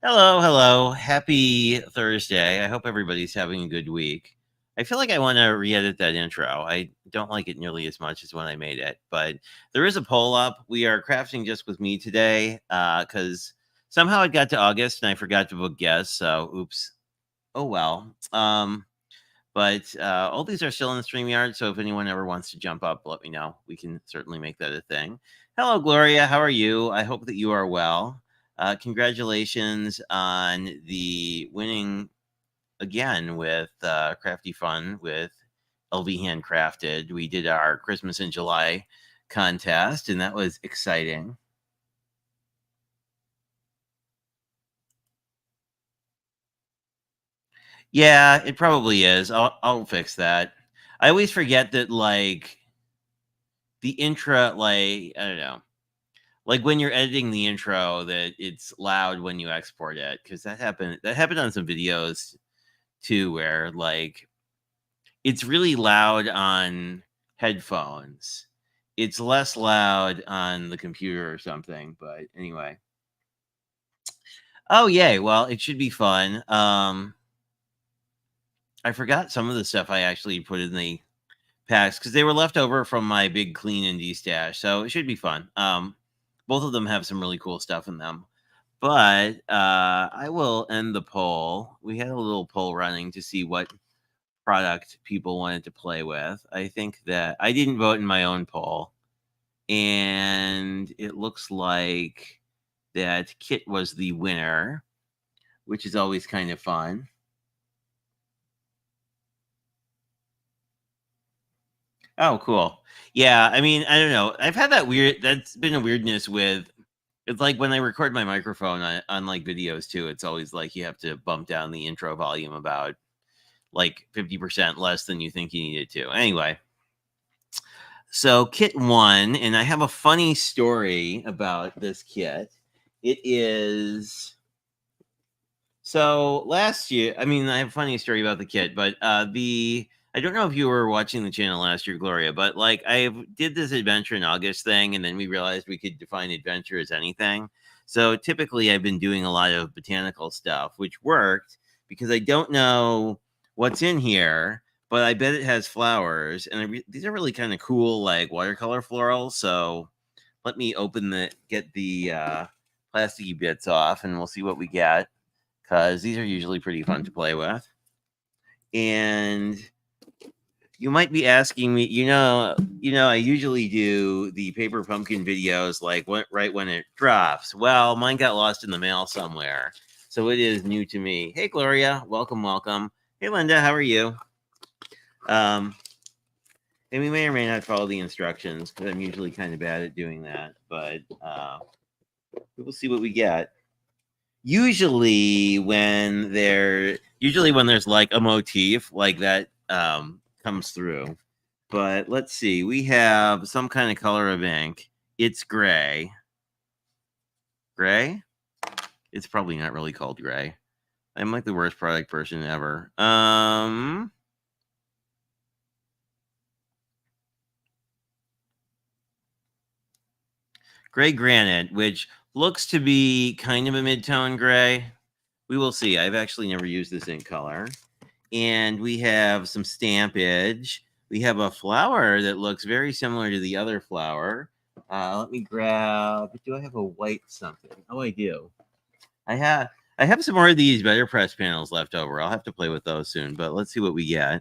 Hello, hello. Happy Thursday. I hope everybody's having a good week. I feel like I want to re-edit that intro. I don't like it nearly as much as when I made it, but there is a poll up. We are crafting just with me today because somehow it got to August and I forgot to book guests. So, oops. Oh well. But all these are still in the StreamYard. So if anyone ever wants to jump up, let me know. We can certainly make that a thing. Hello, Gloria. How are you? I hope that you are well. Congratulations on the winning again with Crafty Fun with LV Handcrafted. We did our Christmas in July contest, and that was exciting. Yeah, it probably is. I'll fix that. I always forget that the intro, like I don't know, like when you're editing the intro, that it's loud when you export it because that happened on some videos too, where like it's really loud on headphones. It's less loud on the computer or something. But anyway. Oh yay. Well, it should be fun. I forgot some of the stuff I actually put in the packs because they were left over from my big clean indie stash. So it should be fun. Both of them have some really cool stuff in them. But I will end the poll. We had a little poll running to see what product people wanted to play with. I think that I didn't vote in my own poll, and it looks like that Kit was the winner, which is always kind of fun. Oh, cool. Yeah, I mean, I don't know. I've had that weird. That's been a weirdness with. It's like when I record my microphone on like videos too. It's always like you have to bump down the intro volume about like 50% less than you think you needed to. Anyway, so kit one, and I have a funny story about this kit. It is so last year. I mean, I have a funny story about the kit, but the I don't know if you were watching the channel last year, Gloria, but like I did this adventure in August thing, and then we realized we could define adventure as anything. So typically, I've been doing a lot of botanical stuff, which worked because I don't know what's in here, but I bet it has flowers, and these are really kind of cool, like watercolor florals. So let me get the plasticky bits off, and we'll see what we get because these are usually pretty fun to play with. And you might be asking me, I usually do the paper pumpkin videos like right when it drops. Well, mine got lost in the mail somewhere, so it is new to me. Hey, Gloria, welcome, welcome. Hey, Linda, how are you? Um, and we may or may not follow the instructions because I'm usually kind of bad at doing that, but we will see what we get. Usually when there's like a motif like that comes through. But let's see, we have some kind of color of ink. It's gray. It's probably not really called gray. I'm like the worst product person ever. Gray granite, which looks to be kind of a mid-tone gray. We will see. I've actually never used this ink color. And we have some stampage. We have a flower that looks very similar to the other flower. Let me grab. Do I have a white something? Oh, I do. I have. I have some more of these Better Press panels left over. I'll have to play with those soon. But let's see what we get.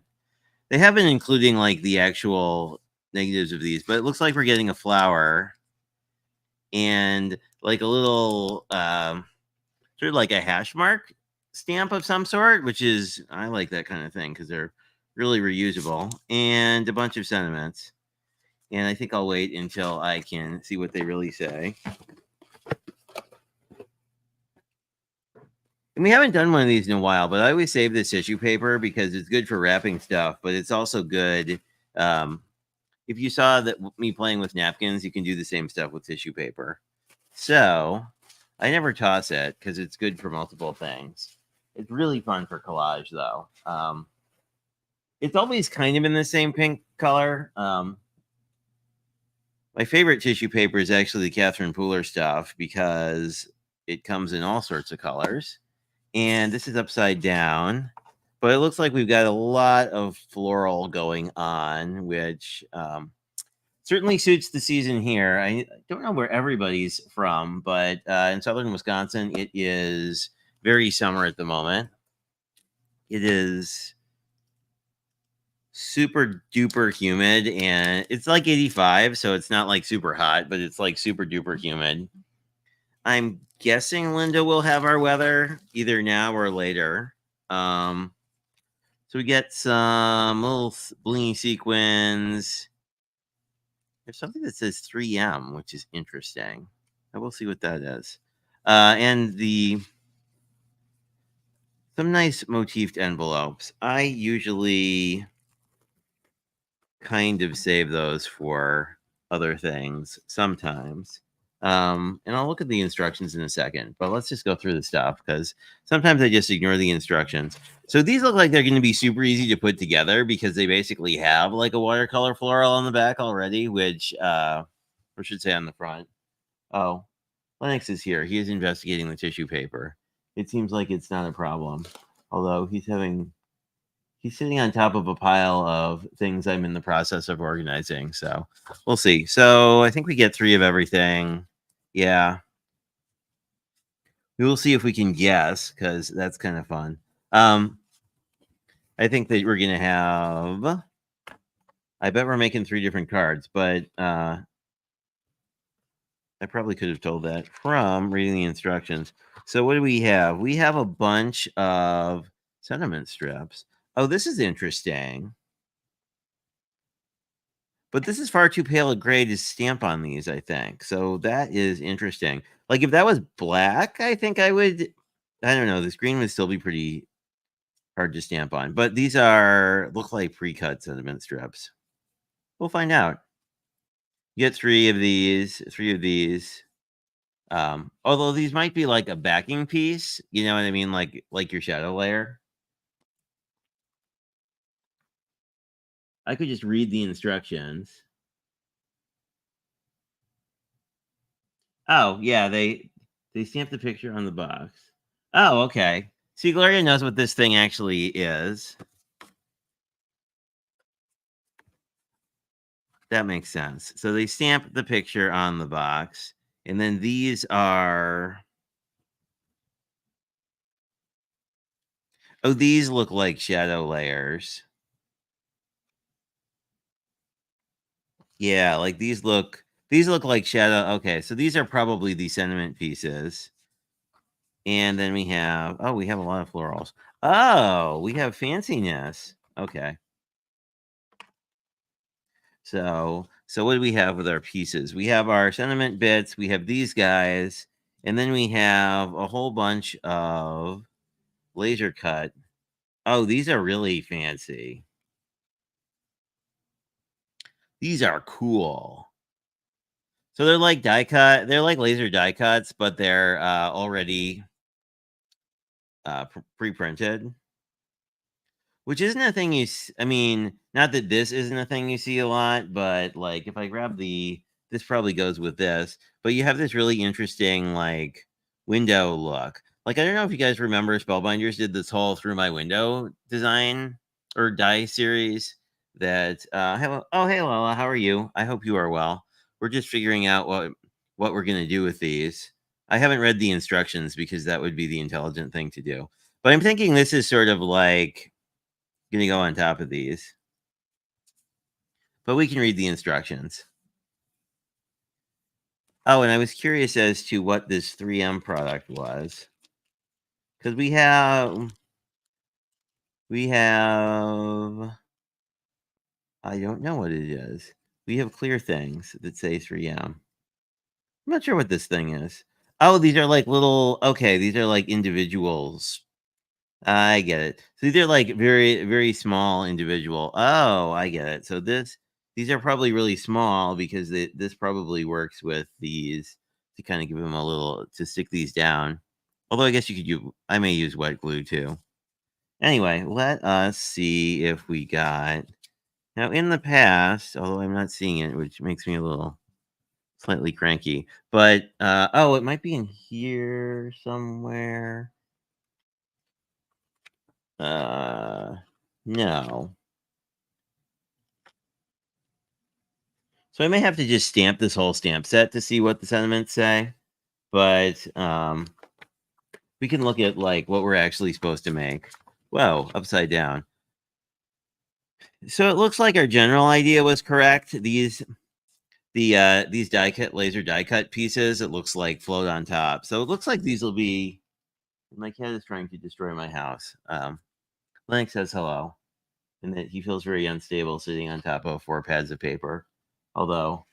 They haven't including like the actual negatives of these, but it looks like we're getting a flower and like a little sort of like a hash mark stamp of some sort, which is I like that kind of thing because they're really reusable, and a bunch of sentiments. And I think I'll wait until I can see what they really say. And we haven't done one of these in a while, but I always save this tissue paper because it's good for wrapping stuff, but it's also good. Um, if you saw that me playing with napkins, you can do the same stuff with tissue paper. So I never toss it because it's good for multiple things. It's really fun for collage, though. It's always kind of in the same pink color. My favorite tissue paper is actually the Catherine Pooler stuff because it comes in all sorts of colors. And this is upside down. But it looks like we've got a lot of floral going on, which certainly suits the season here. I don't know where everybody's from, but in southern Wisconsin, it is very summer at the moment. It is super duper humid, and it's like 85, so it's not like super hot, but it's like super duper humid. I'm guessing Linda will have our weather either now or later. So we get some little blingy sequins. There's something that says 3M, which is interesting. I will see what that is. And some nice motifed envelopes. I usually kind of save those for other things sometimes. And I'll look at the instructions in a second, but let's just go through the stuff because sometimes I just ignore the instructions. So these look like they're going to be super easy to put together because they basically have like a watercolor floral on the back already, which, or should say on the front. Oh, Lennox is here. He is investigating the tissue paper. It seems like it's not a problem, although he's sitting on top of a pile of things I'm in the process of organizing. So we'll see. So I think we get 3 of everything. Yeah. We will see if we can guess because that's kind of fun. I think that we're going to have, I bet we're making 3 different cards, but I probably could have told that from reading the instructions. So what do we have? We have a bunch of sentiment strips. Oh, this is interesting. But this is far too pale a gray to stamp on these, I think. So that is interesting. Like if that was black, I think I would, I don't know, this green would still be pretty hard to stamp on. But these look like pre-cut sentiment strips. We'll find out. You get 3 of these, 3 of these. Although these might be like a backing piece, you know what I mean? Like your shadow layer. I could just read the instructions. Oh, yeah, they stamped the picture on the box. Oh, okay. See, Gloria knows what this thing actually is. That makes sense. So they stamp the picture on the box, and then these are. Oh, these look like shadow layers. Yeah, like these look like shadow. Okay, so these are probably the sentiment pieces. And then we have a lot of florals. Oh, we have fanciness. Okay. So what do we have with our pieces? We have our sentiment bits, we have these guys, and then we have a whole bunch of laser cut. Oh, these are really fancy. These are cool. So they're like die cut, they're like laser die cuts, but they're already pre-printed. Which isn't a thing I mean, not that this isn't a thing you see a lot, but, like, if I grab this probably goes with this, but you have this really interesting, like, window look. Like, I don't know if you guys remember Spellbinders did this whole Through My Window design or die series that, hello oh, hey, Lola, how are you? I hope you are well. We're just figuring out what we're gonna do with these. I haven't read the instructions because that would be the intelligent thing to do. But I'm thinking this is sort of like gonna go on top of these. But we can read the instructions. Oh, and I was curious as to what this 3M product was. Because we have I don't know what it is. We have clear things that say 3M. I'm not sure what this thing is. Oh, these are like little okay, these are like individuals. I get it. So these are like very, very small individual. Oh, I get it. So these are probably really small because this probably works with these to kind of give them a little to stick these down. Although I guess you could use I may use wet glue too. Anyway, let us see if we got now in the past, although I'm not seeing it, which makes me a little slightly cranky. But oh, it might be in here somewhere. No. So I may have to just stamp this whole stamp set to see what the sentiments say. But we can look at like what we're actually supposed to make. Whoa, upside down. So it looks like our general idea was correct. These die cut laser die cut pieces, it looks like float on top. So it looks like these will be. My cat is trying to destroy my house. Lennox says hello, and that he feels very unstable sitting on top of 4 pads of paper. Although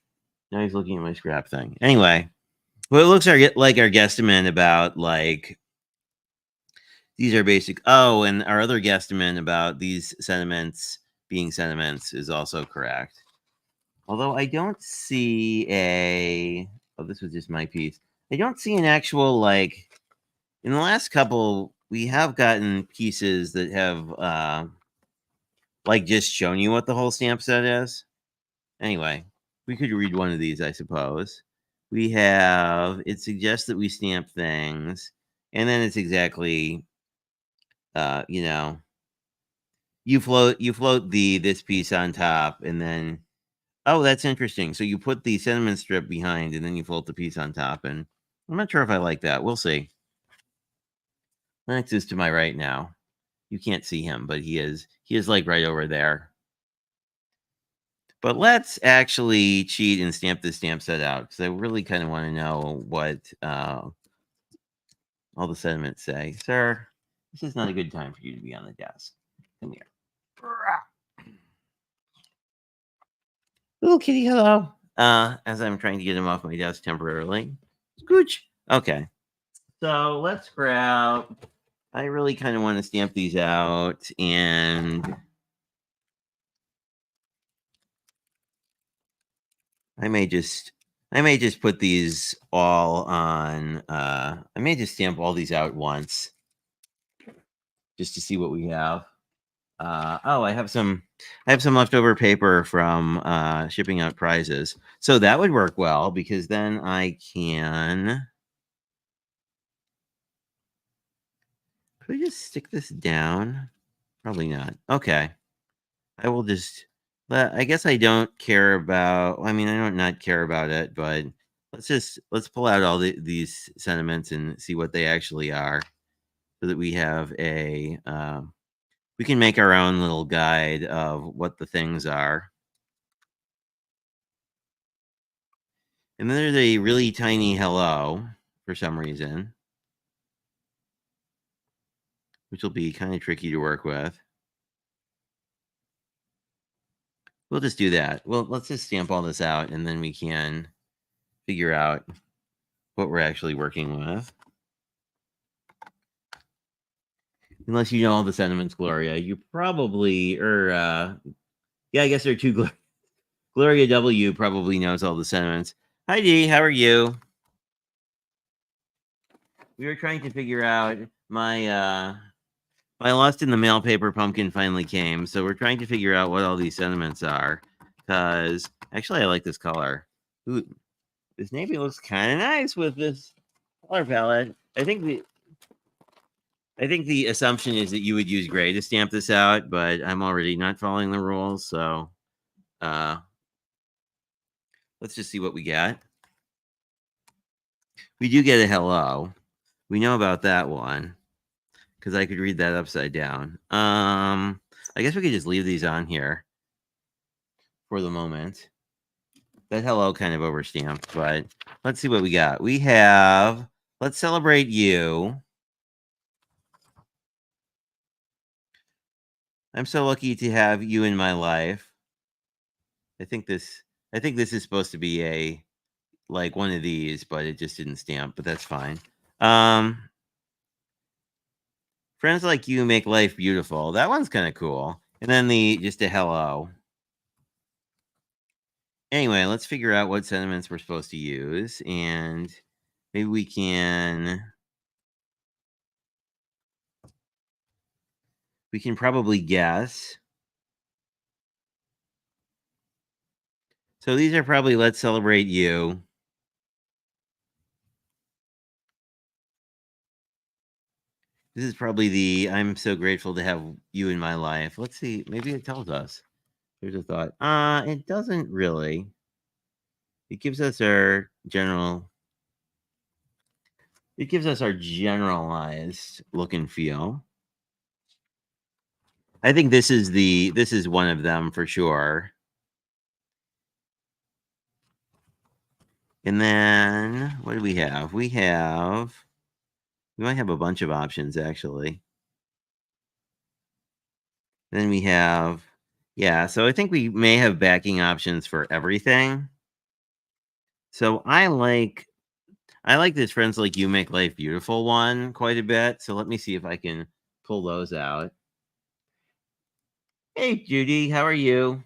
now he's looking at my scrap thing. Anyway, well, it looks like our guesstimate about like these are basic. Oh, and our other guesstimate about these sentiments being sentiments is also correct. Although I don't see a. Oh, this was just my piece. I don't see an actual like. In the last couple, we have gotten pieces that have like just shown you what the whole stamp set is. Anyway, we could read one of these, I suppose. We have it suggests that we stamp things, and then it's exactly you know, you float this piece on top, and then oh, that's interesting. So you put the sentiment strip behind, and then you float the piece on top, and I'm not sure if I like that. We'll see. Lennox is to my right now. You can't see him, but he is like right over there. But let's actually cheat and stamp this stamp set out because I really kind of want to know what all the sentiments say. Sir, this is not a good time for you to be on the desk. Come here. Little kitty, hello. As I'm trying to get him off my desk temporarily. Scooch. Okay. So let's grab. I really kind of want to stamp these out, and I may just put these all on. I may just stamp all these out once, just to see what we have. Oh, I have some leftover paper from shipping out prizes, so that would work well because then I can. Could I just stick this down? Probably not. Okay, I will just. I guess I don't care about. I mean, I don't not care about it, but let's pull out all these sentiments and see what they actually are, so that we have a. We can make our own little guide of what the things are. And then there's a really tiny hello for some reason, which will be kind of tricky to work with. We'll just do that. Well, let's just stamp all this out and then we can figure out what we're actually working with. Unless you know all the sentiments, Gloria. You probably, yeah, I guess there are two. Gloria W probably knows all the sentiments. Hi, Dee. How are you? We were trying to figure out my lost in the mail paper pumpkin finally came, so we're trying to figure out what all these sentiments are. Because actually, I like this color. Ooh, this navy looks kind of nice with this color palette. I think the assumption is that you would use gray to stamp this out, but I'm already not following the rules, so let's just see what we got. We do get a hello. We know about that one because I could read that upside down. I guess we could just leave these on here for the moment. That hello kind of overstamped, but let's see what we got. We have let's celebrate you. I'm so lucky to have you in my life. I think this is supposed to be a like one of these, but it just didn't stamp, but that's fine. Friends like you make life beautiful. That one's kind of cool. And then just a hello. Anyway, let's figure out what sentiments we're supposed to use, and maybe we can probably guess. So these are probably let's celebrate you. This is probably the I'm so grateful to have you in my life. Let's see. Maybe it tells us. Here's a thought. It doesn't really. It gives us our general. It gives us our generalized look and feel. I think this is one of them for sure. And then what do we have? We might have a bunch of options actually. Then we have, yeah, so I think we may have backing options for everything. So I like this Friends Like You Make Life Beautiful one quite a bit. So let me see if I can pull those out. Hey Judy, how are you?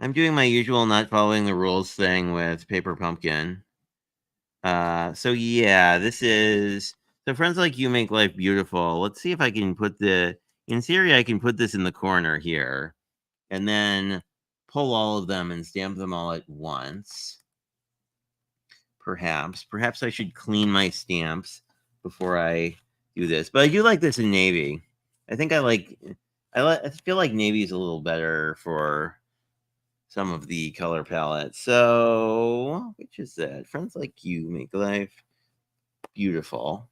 I'm doing my usual not following the rules thing with Paper Pumpkin. So yeah, this is so Friends Like You Make Life Beautiful. Let's see if I can put in theory, I can put this in the corner here and then pull all of them and stamp them all at once. Perhaps I should clean my stamps before I do this. But I do like this in navy. I think I feel like navy is a little better for some of the color palette. So, which is that? Friends Like You Make Life Beautiful.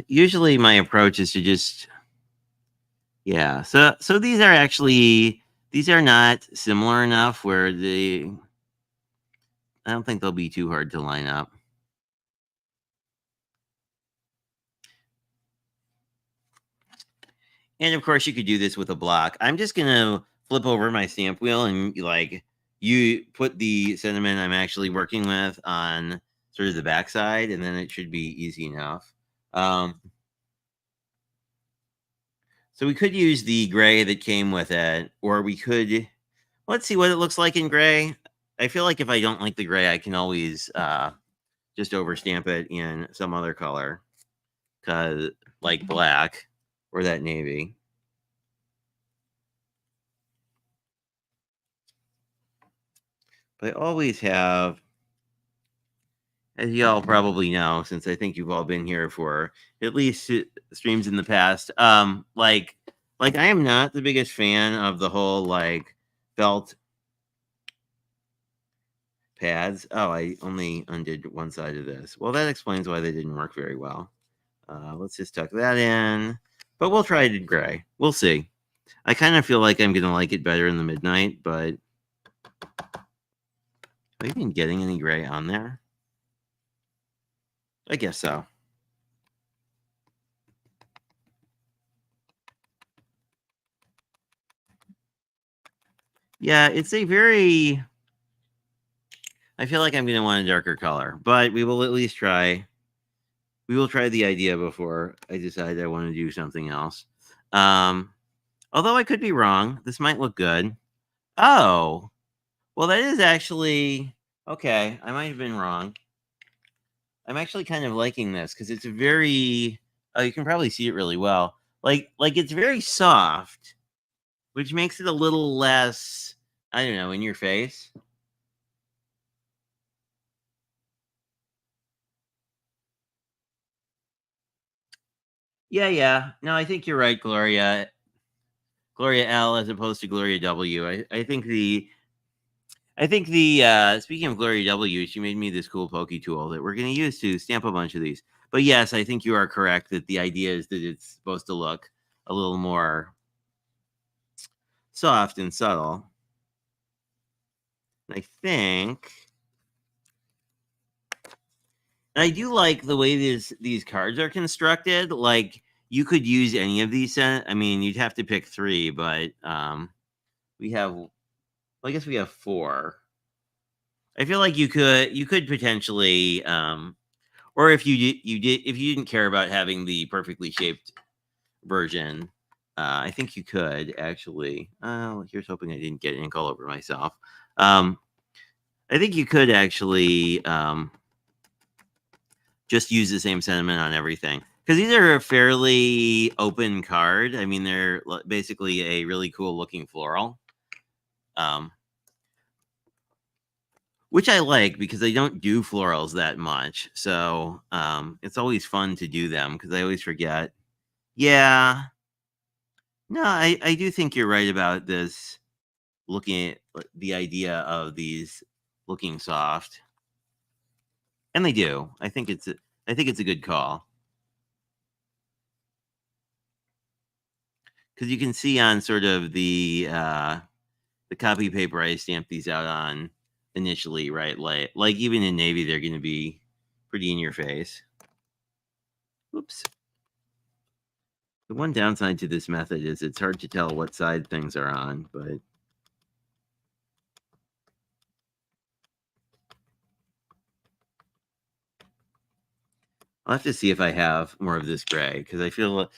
Usually my approach is to just yeah. So these are not similar enough where I don't think they'll be too hard to line up. And of course, you could do this with a block. I'm just gonna flip over my stamp wheel and like you put the sentiment I'm actually working with on sort of the backside, and then it should be easy enough. So we could use the gray that came with it, or we could let's see what it looks like in gray. I feel like if I don't like the gray, I can always just overstamp it in some other color, cause like black or that navy. But I always have, as y'all probably know, since I think you've all been here for at least streams in the past, like I am not the biggest fan of the whole like felt pads. Oh, I only undid one side of this. Well, that explains why they didn't work very well. Let's just tuck that in. But we'll try it in gray. We'll see. I kind of feel like I'm going to like it better in the midnight, but have I been getting any gray on there? I guess so. Yeah, it's a very. I feel like I'm going to want a darker color, but we will at least try. We will try the idea before I decide I want to do something else. Although I could be wrong. This might look good. Oh, well, that is actually okay. I might have been wrong. I'm actually kind of liking this because it's very. Oh, you can probably see it really well. Like it's very soft, which makes it a little less. I don't know, in your face. Yeah, yeah. No, I think you're right, Gloria. Gloria L as opposed to Gloria W. I think the speaking of Gloria W, she made me this cool pokey tool that we're going to use to stamp a bunch of these. But yes, I think you are correct that the idea is that it's supposed to look a little more soft and subtle. I think I do like the way these cards are constructed. Like you could use any of these. I mean, you'd have to pick three, but we have. Well, I guess we have four. I feel like you could potentially, or if if you didn't care about having the perfectly shaped version, I think you could actually. Here's hoping I didn't get ink all over myself. I think you could actually just use the same sentiment on everything because these are a fairly open card. I mean, they're basically a really cool looking floral. Um, which I like because I don't do florals that much. So it's always fun to do them because I always forget. Yeah. No, I do think you're right about this looking at the idea of these looking soft. And they do. I think it's a good call. Because you can see on sort of the copy paper I stamped these out on initially, right? Like even in navy, they're going to be pretty in your face. Oops. The one downside to this method is it's hard to tell what side things are on, but I'll have to see if I have more of this gray because I feel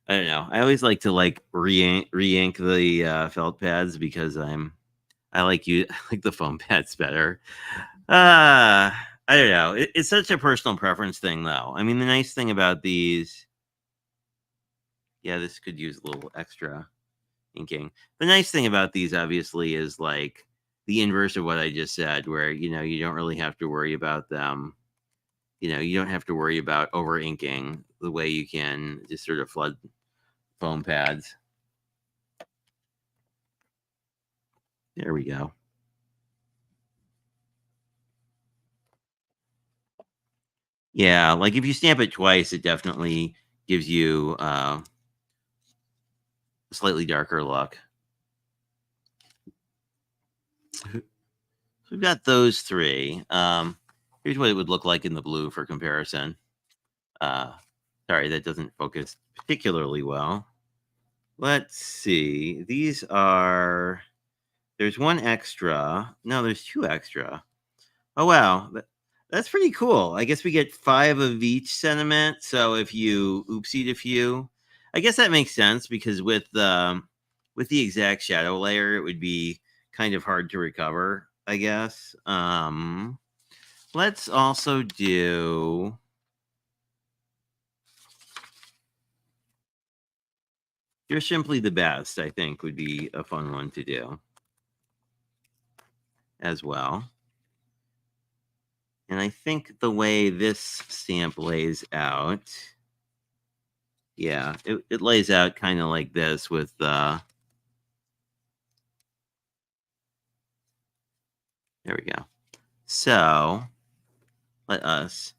I don't know. I always like to like re-ink the felt pads because I like I like the foam pads better. I don't know. It's such a personal preference thing, though. I mean, the nice thing about these, yeah, this could use a little extra inking. The nice thing about these, obviously, is like the inverse of what I just said, where you don't really have to worry about them. You don't have to worry about over inking the way you can just sort of flood foam pads. There we go. Yeah, like if you stamp it twice, it definitely gives you a slightly darker look. So we've got those three. Here's what it would look like in the blue for comparison. Sorry, that doesn't focus particularly well. Let's see. These are. There's one extra. No, there's two extra. Oh wow, that's pretty cool. I guess we get 5 of each sentiment. So if you oopsied a few, I guess that makes sense because with the exact shadow layer, it would be kind of hard to recover. I guess. Let's also do. You're simply the best. I think would be a fun one to do as well. And I think the way this stamp lays out, yeah, it lays out kind of like this with there we go. So let us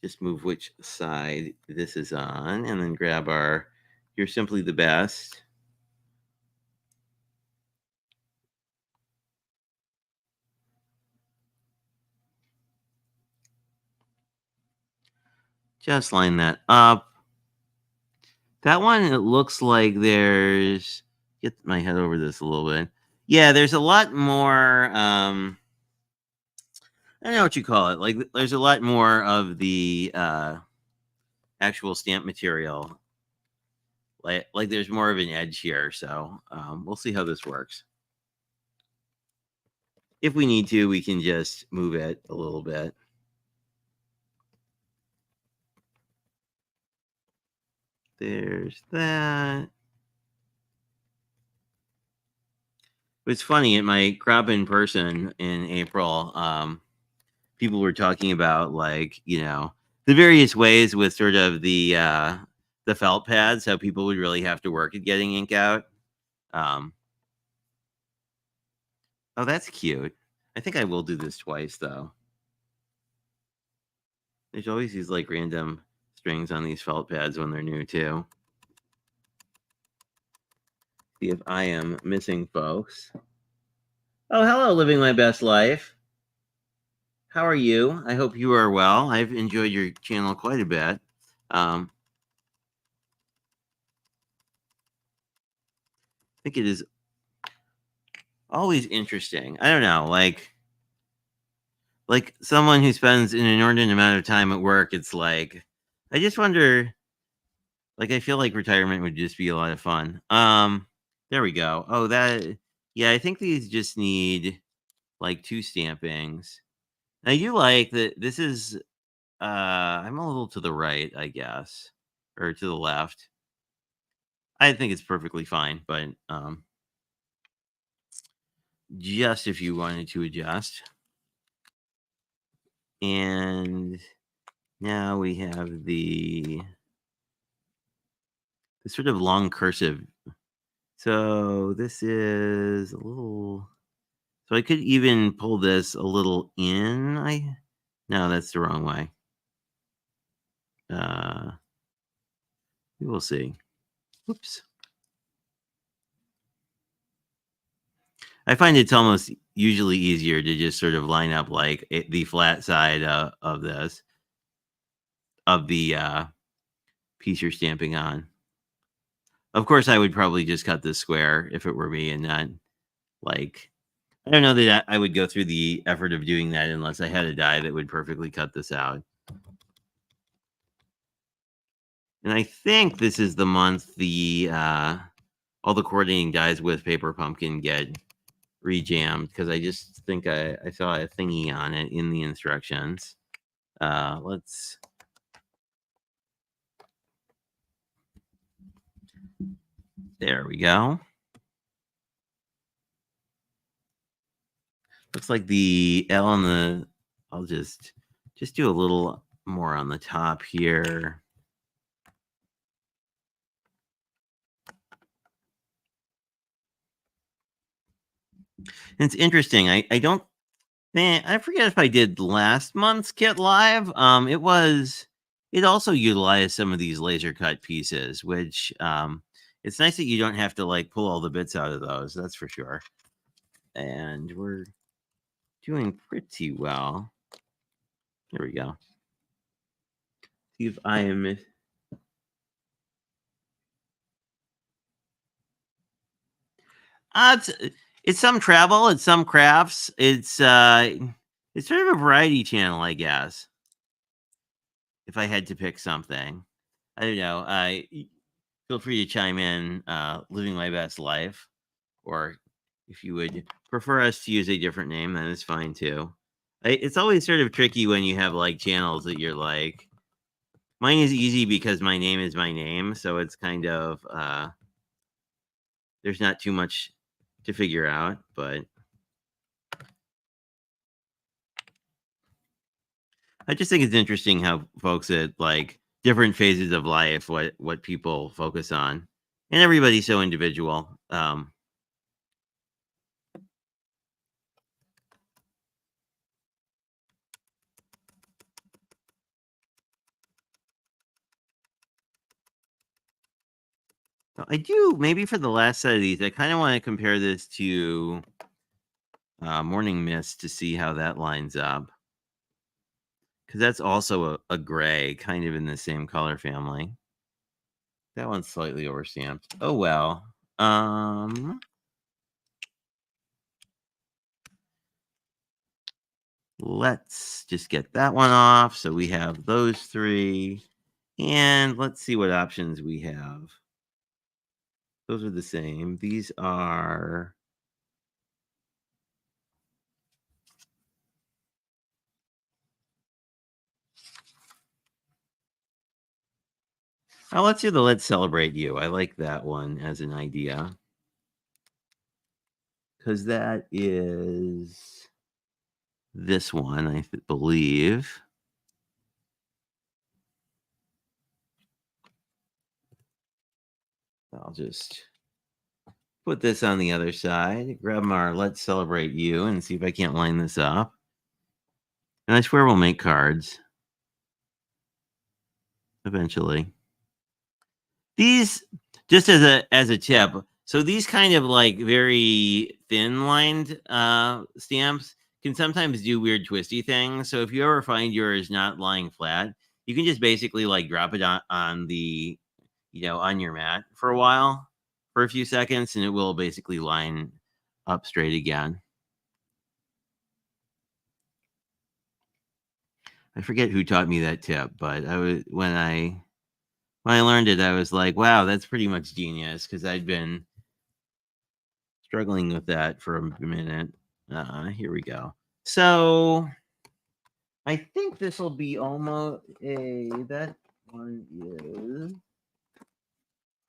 just move which side this is on and then grab our You're Simply the Best. Just line that up. That one, it looks like there's get my head over this a little bit. Yeah, there's a lot more I don't know what you call it. Like there's a lot more of the actual stamp material. Like there's more of an edge here, so we'll see how this works. If we need to, we can just move it a little bit. There's that. It's funny at my crop in person in April. People were talking about like the various ways with sort of the felt pads, how people would really have to work at getting ink out. Um, oh, that's cute. I think I will do this twice though. There's always these like random strings on these felt pads when they're new too. See if I am missing folks. Oh, hello, living my best life. How are you? I hope you are well. I've enjoyed your channel quite a bit. I think it is always interesting. I don't know, like someone who spends an inordinate amount of time at work. It's like I just wonder. Like I feel like retirement would just be a lot of fun. There we go. Oh, yeah. I think these just need like 2 stampings. Now you like that. This is. I'm a little to the right, I guess, or to the left. I think it's perfectly fine, but just if you wanted to adjust. And now we have the sort of long cursive. So this is a little, so I could even pull this a little in. No, that's the wrong way. We will see. Whoops. I find it's almost usually easier to just sort of line up like the flat side of this, of the piece you're stamping on. Of course, I would probably just cut this square if it were me, and not like, I don't know that I would go through the effort of doing that unless I had a die that would perfectly cut this out. And I think this is the month the all the coordinating dies with Paper Pumpkin get rejammed, because I just think I saw a thingy on it in the instructions. Let's. There we go. Looks like the L on the. I'll just do a little more on the top here. It's interesting. I don't. I forget if I did last month's kit live. It also utilized some of these laser cut pieces, which it's nice that you don't have to like pull all the bits out of those. That's for sure. And we're doing pretty well. There we go. See if I am. It's some travel, it's some crafts. It's sort of a variety channel, I guess. If I had to pick something, I don't know. Feel free to chime in. Living my best life, or if you would prefer us to use a different name, then it's fine too. It's always sort of tricky when you have like channels that you're like. Mine is easy because my name is my name, so it's kind of there's not too much to figure out, but I just think it's interesting how folks at like different phases of life, what people focus on, and everybody's so individual. I do, maybe for the last set of these, I kind of want to compare this to Morning Mist to see how that lines up, because that's also a gray, kind of in the same color family. That one's slightly overstamped. Oh well. Let's just get that one off. So we have those three. And let's see what options we have. Those are the same. These are. Oh, let's do the Let's Celebrate You. I like that one as an idea. Because that is this one, I believe. I'll just put this on the other side, grab our Let's Celebrate You, and see if I can't line this up. And I swear we'll make cards eventually. These, just as a tip, so these kind of like very thin lined stamps can sometimes do weird twisty things. So if you ever find yours not lying flat, you can just basically like drop it on the, on your mat for a while, for a few seconds, and it will basically line up straight again. I forget who taught me that tip, but when I learned it, I was like, wow, that's pretty much genius, because I'd been struggling with that for a minute. Here we go. So I think this will be almost that one is.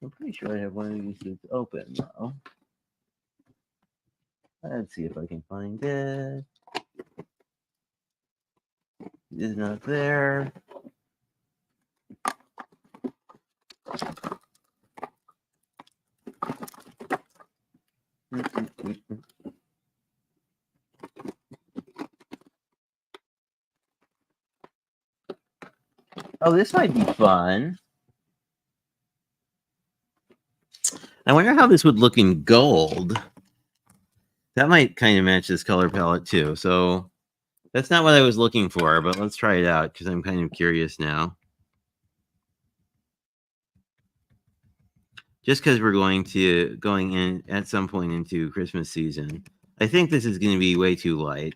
I'm pretty sure I have one of these that's open though. Let's see if I can find it. Is not there. Oh, this might be fun. I wonder how this would look in gold. That might kind of match this color palette too. So that's not what I was looking for, but let's try it out because I'm kind of curious now. Just because we're going in at some point into Christmas season, I think this is going to be way too light.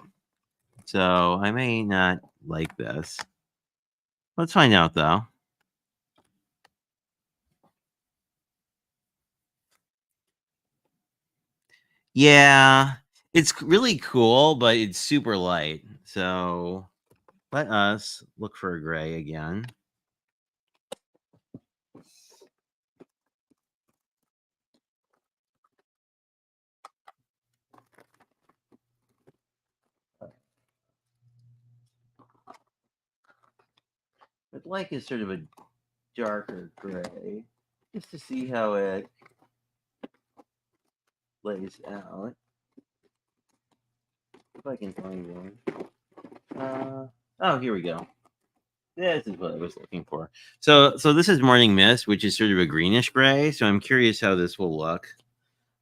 So I may not like this. Let's find out though. Yeah, it's really cool, but it's super light. So let us look for a gray again. I'd like is sort of a darker gray, just to see how it lays out. If I can find one. Oh, here we go. This is what I was looking for. So this is Morning Mist, which is sort of a greenish gray. So I'm curious how this will look.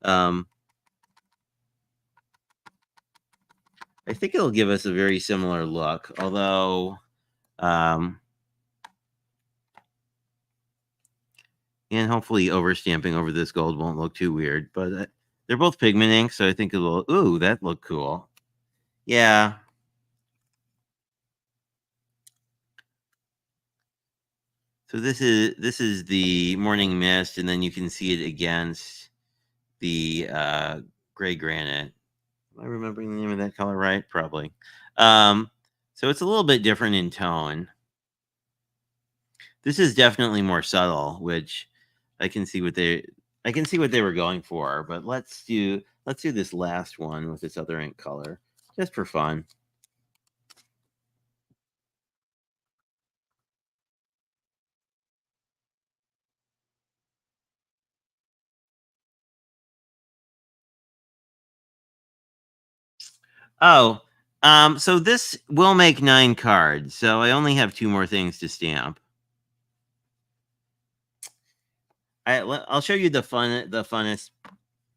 I think it'll give us a very similar look, although, and hopefully overstamping over this gold won't look too weird. But they're both pigment ink, so I think it'll. Ooh, that looked cool. Yeah. So this is the Morning Mist, and then you can see it against the gray granite. Am I remembering the name of that color right? Probably. So it's a little bit different in tone. This is definitely more subtle, which I can see what they were going for. But let's do this last one with this other ink color, just for fun. Oh, so this will make 9 cards. So I only have 2 more things to stamp. I'll show you the funnest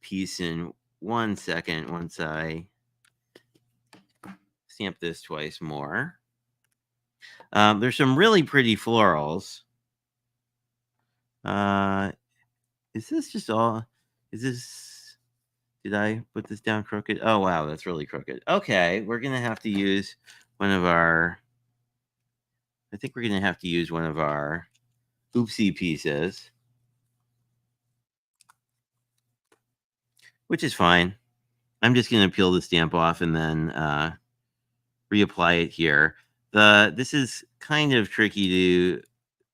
piece in 1 second once I stamp this twice more. There's some really pretty florals. Is this just all? Is this? Did I put this down crooked? Oh wow, that's really crooked. Okay, we're gonna have to use one of our. I think we're gonna have to use one of our oopsie pieces, which is fine. I'm just gonna peel the stamp off and then reapply it here. This is kind of tricky to.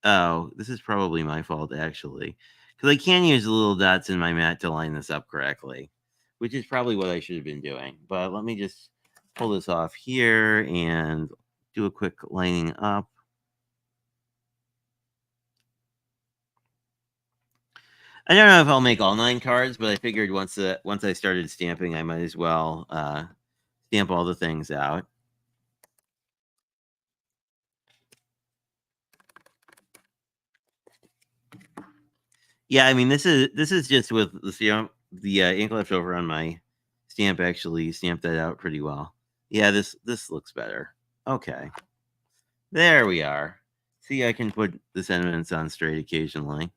Oh, this is probably my fault actually, because I can use the little dots in my mat to line this up correctly, which is probably what I should have been doing. But let me just pull this off here and do a quick lining up. I don't know if I'll make all 9 cards, but I figured once I started stamping, I might as well stamp all the things out. Yeah, I mean this is just with the ink left over on my stamp actually stamped that out pretty well. Yeah, this looks better. Okay. There we are. See, I can put the sentiments on straight occasionally.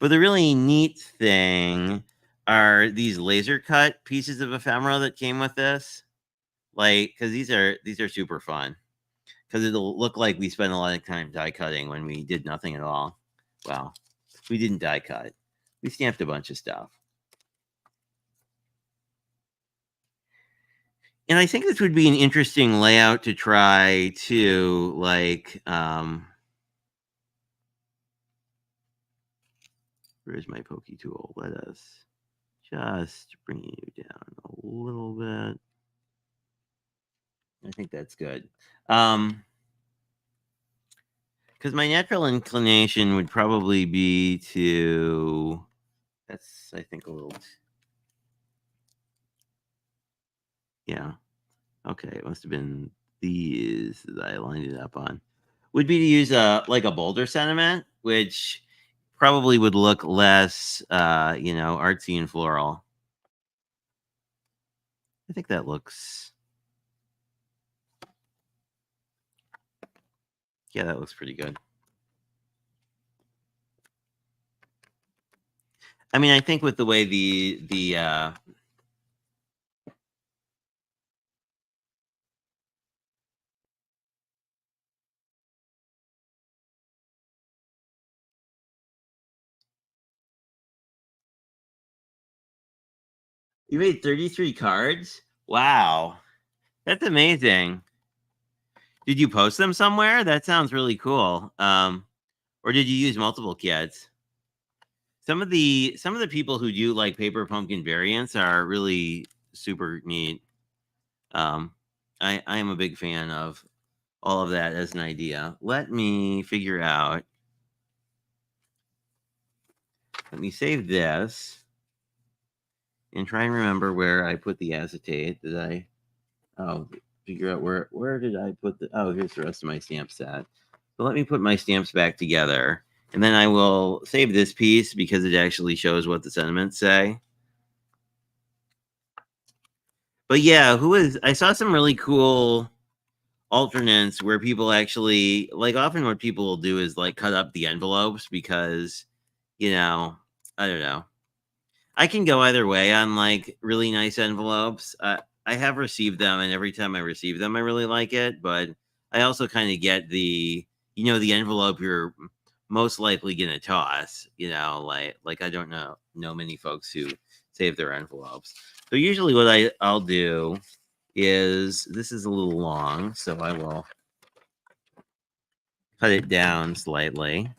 But the really neat thing are these laser cut pieces of ephemera that came with this. Like, because these are super fun. Because it'll look like we spent a lot of time die cutting when we did nothing at all. Well, we didn't die cut. We stamped a bunch of stuff. And I think this would be an interesting layout to try too. Like, where's my pokey tool? Let us just bring you down a little bit. I think that's good. Because my natural inclination would probably be to. That's, I think, a little. Yeah. Okay. It must have been these that I lined it up on. Would be to use a bolder sentiment, which probably would look less, artsy and floral. I think that looks. Yeah, that looks pretty good. I mean, I think with the way the you made 33 cards? Wow. That's amazing. Did you post them somewhere? That sounds really cool. Or did you use multiple kits? Some of the people who do like paper pumpkin variants are really super neat. I am a big fan of all of that as an idea. Let me figure out. Let me save this and try and remember where I put the acetate. Did I? Oh, figure out where did I put the? Oh, here's the rest of my stamp set. So let me put my stamps back together, and then I will save this piece because it actually shows what the sentiments say. But yeah, I saw some really cool alternates where people actually often what people will do is cut up the envelopes because I don't know. I can go either way on really nice envelopes. I have received them, and every time I receive them, I really like it. But I also kind of get the envelope you're most likely gonna toss. I don't know many folks who save their envelopes. So usually, what I'll do is this is a little long, so I will cut it down slightly.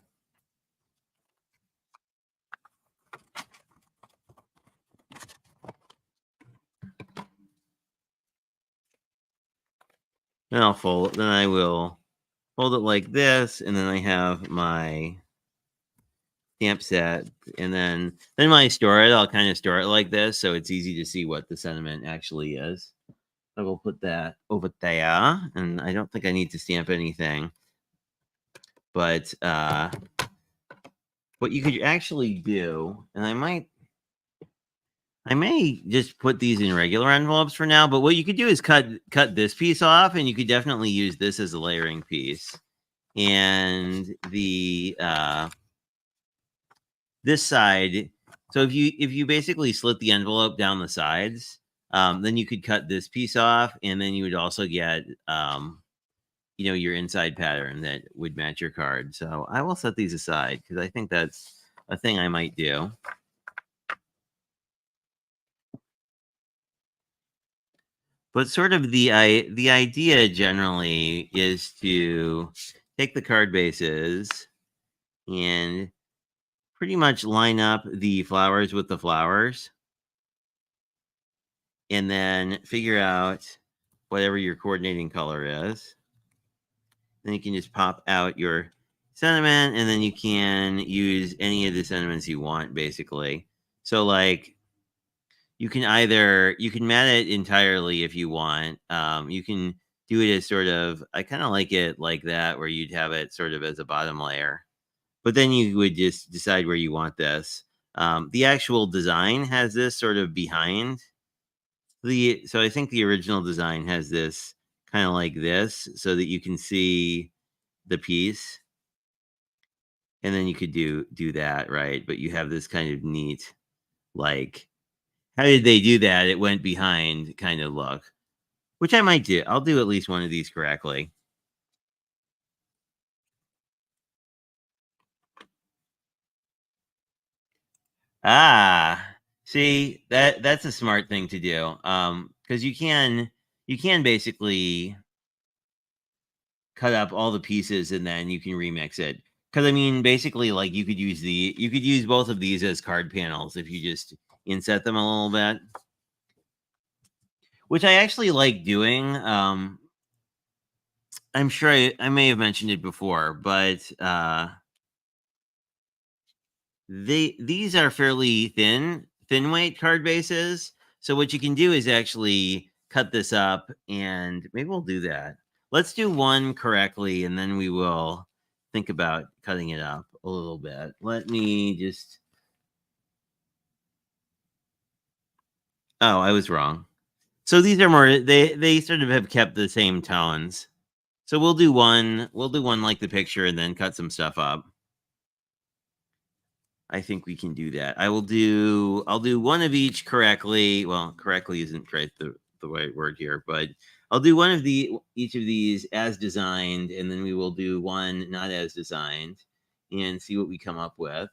Then I will fold it like this, and then I have my stamp set, and then when I store it, I'll kind of store it like this, so it's easy to see what the sentiment actually is. I will put that over there, and I don't think I need to stamp anything. But what you could actually do, and I may just put these in regular envelopes for now, but what you could do is cut this piece off, and you could definitely use this as a layering piece. And the this side, so if you basically slit the envelope down the sides, then you could cut this piece off, and then you would also get your inside pattern that would match your card. So I will set these aside because I think that's a thing I might do. But sort of the idea generally is to take the card bases and pretty much line up the flowers with the flowers, and then figure out whatever your coordinating color is. Then you can just pop out your sentiment, and then you can use any of the sentiments you want, basically. So you can mat it entirely if you want. You can do it as sort of, I kind of like it like that, where you'd have it sort of as a bottom layer. But then you would just decide where you want this. The actual design has this sort of behind so I think the original design has this kind of like this, so that you can see the piece, and then you could do that, right? But you have this kind of neat, how did they do that? It went behind kind of look, which I might do. I'll do at least one of these correctly. See, that's a smart thing to do. Because you can basically cut up all the pieces and then you can remix it. Because I mean, basically, you could use both of these as card panels if you just inset them a little bit, which I actually like doing. I'm sure I may have mentioned it before, but these are fairly thin weight card bases. So what you can do is actually cut this up, and maybe we'll do that. Let's do one correctly, and then we will think about cutting it up a little bit. Let me just. Oh, I was wrong. So these are more. They sort of have kept the same tones. So we'll do one. We'll do one like the picture, and then cut some stuff up. I think we can do that. I'll do one of each correctly. Well, correctly isn't quite the right word here, but I'll do one of each of these as designed, and then we will do one not as designed and see what we come up with.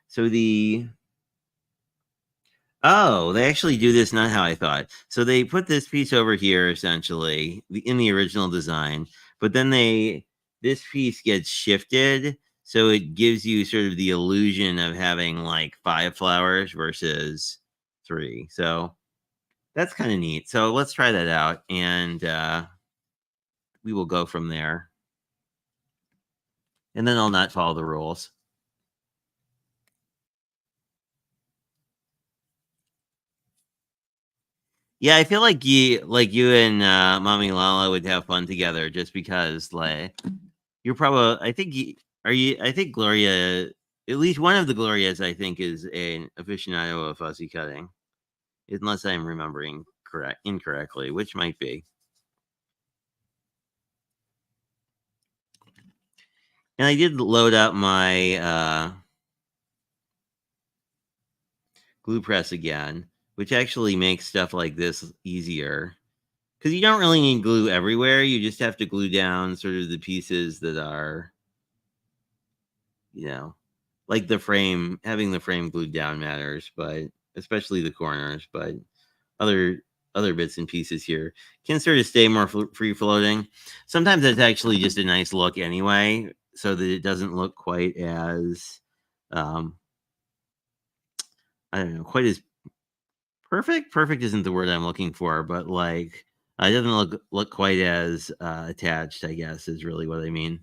So they actually do this not how I thought. So they put this piece over here essentially in the original design, but then this piece gets shifted, so it gives you sort of the illusion of having like 5 flowers versus 3. So that's kind of neat. So let's try that out, and we will go from there. And then I'll not follow the rules. Yeah, I feel like you and Mommy Lala would have fun together, just because like you're probably I think Gloria, at least one of the Glorias, I think, is an aficionado of fuzzy cutting, unless I'm remembering incorrectly, which might be. And I did load up my glue press again, which actually makes stuff like this easier. Because you don't really need glue everywhere. You just have to glue down sort of the pieces that are, you know, like the frame. Having the frame glued down matters, but especially the corners. But other other bits and pieces here can sort of stay more free floating. Sometimes it's actually just a nice look anyway, so that it doesn't look quite as, um, I don't know, quite as perfect. Perfect isn't the word I'm looking for, but like it doesn't look quite as attached, I guess, is really what I mean.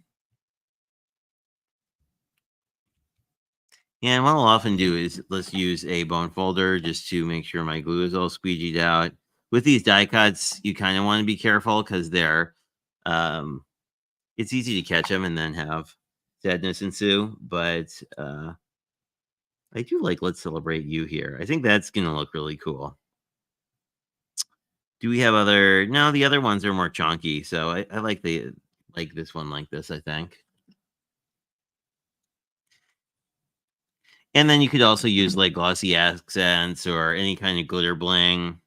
And what I'll often do is let's use a bone folder just to make sure my glue is all squeegeed out. With these die cuts, you kind of want to be careful because um, it's easy to catch them and then have sadness ensue. But I do like Let's Celebrate You here. I think that's going to look really cool. Do we have other? No, the other ones are more chunky. So I like this one like this, I think. And then you could also use like glossy accents or any kind of glitter bling.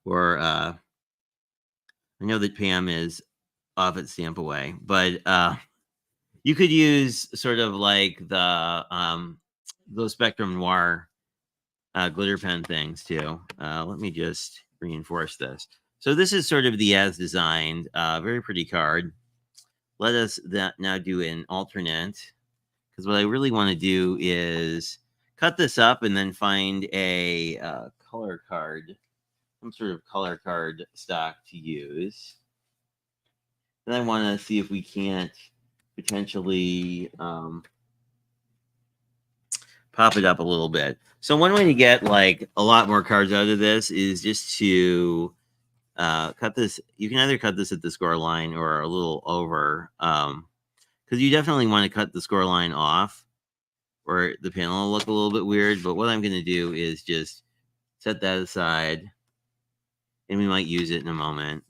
Or I know that Pam is off at Stamp Away, but you could use sort of like those Spectrum Noir glitter pen things too. Let me just reinforce this. So this is sort of the as designed, very pretty card. Let us now do an alternate, because what I really want to do is cut this up and then find a color card, some sort of color card stock to use. Then I want to see if we can't potentially pop it up a little bit. So one way to get like a lot more cards out of this is just to cut this. You can either cut this at the score line or a little over, because you definitely want to cut the score line off, or the panel will look a little bit weird. But what I'm going to do is just set that aside, and we might use it in a moment.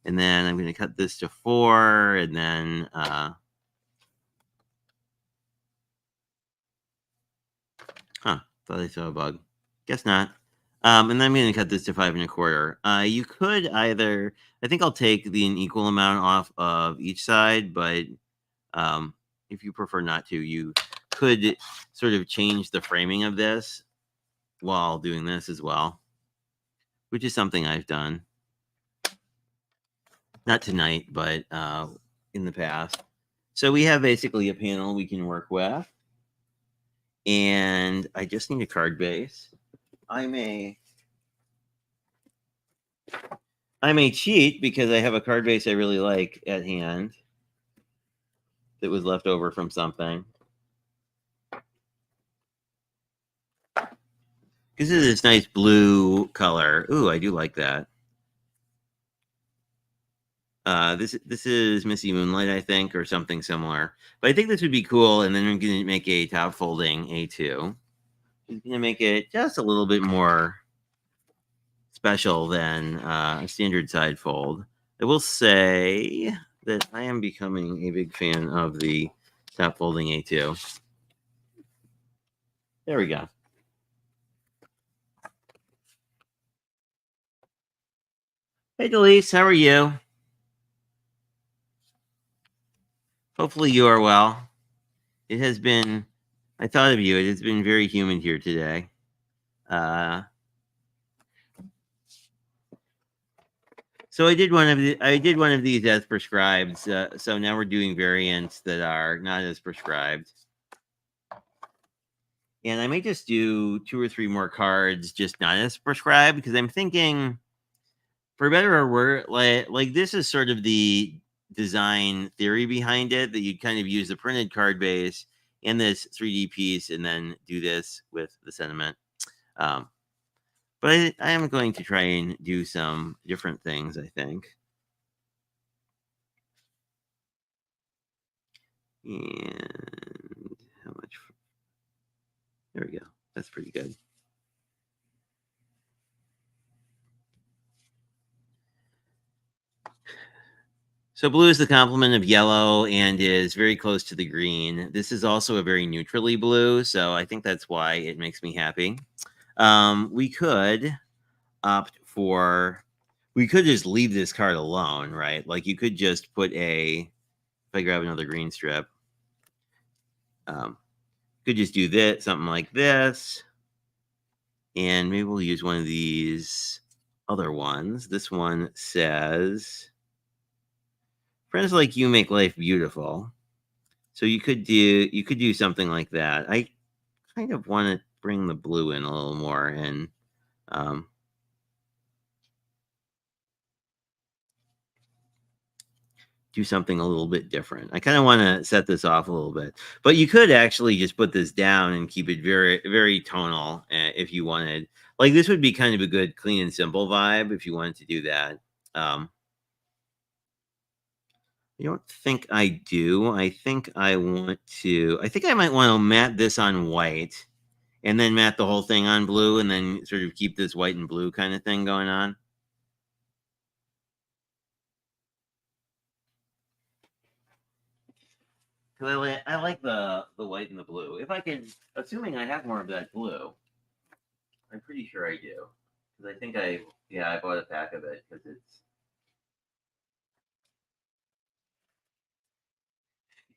And then I'm going to cut this to 4, and then thought I saw a bug. Guess not. And then I'm going to cut this to 5 1/4. You could either, I think I'll take an equal amount off of each side, but if you prefer not to, you could sort of change the framing of this while doing this as well, which is something I've done. Not tonight, but in the past. So we have basically a panel we can work with. And I just need a card base. I may cheat because I have a card base I really like at hand that was left over from something. This is this nice blue color. Ooh, I do like that. This is Misty Moonlight, I think, or something similar. But I think this would be cool. And then I'm going to make a top folding A2. It's going to make it just a little bit more special than a standard side fold. I will say that I am becoming a big fan of the top folding A2. There we go. Hey, Delise, how are you? Hopefully you are well. It has been, I thought of you. It has been very humid here today. So I did one of these as prescribed. So now we're doing variants that are not as prescribed. And I may just do 2 or 3 more cards, just not as prescribed, because I'm thinking, for better or worse, like this is sort of the design theory behind it, that you'd kind of use the printed card base and this 3D piece, and then do this with the sentiment. But I am going to try and do some different things, I think. And how much? There we go. That's pretty good. So blue is the complement of yellow and is very close to the green. This is also a very neutrally blue, so I think that's why it makes me happy. We could opt for, we could just leave this card alone, right? Like you could just put if I grab another green strip, could just do this, something like this. And maybe we'll use one of these other ones. This one says, friends like you make life beautiful. So you could do something like that. I kind of want to bring the blue in a little more and do something a little bit different. I kind of want to set this off a little bit, but you could actually just put this down and keep it very, very tonal if you wanted. Like this would be kind of a good clean and simple vibe if you wanted to do that. I don't think I do. I think I might want to mat this on white and then mat the whole thing on blue and then sort of keep this white and blue kind of thing going on. Because I like the white and the blue. If I can, assuming I have more of that blue, I'm pretty sure I do. Because I think I bought a pack of it because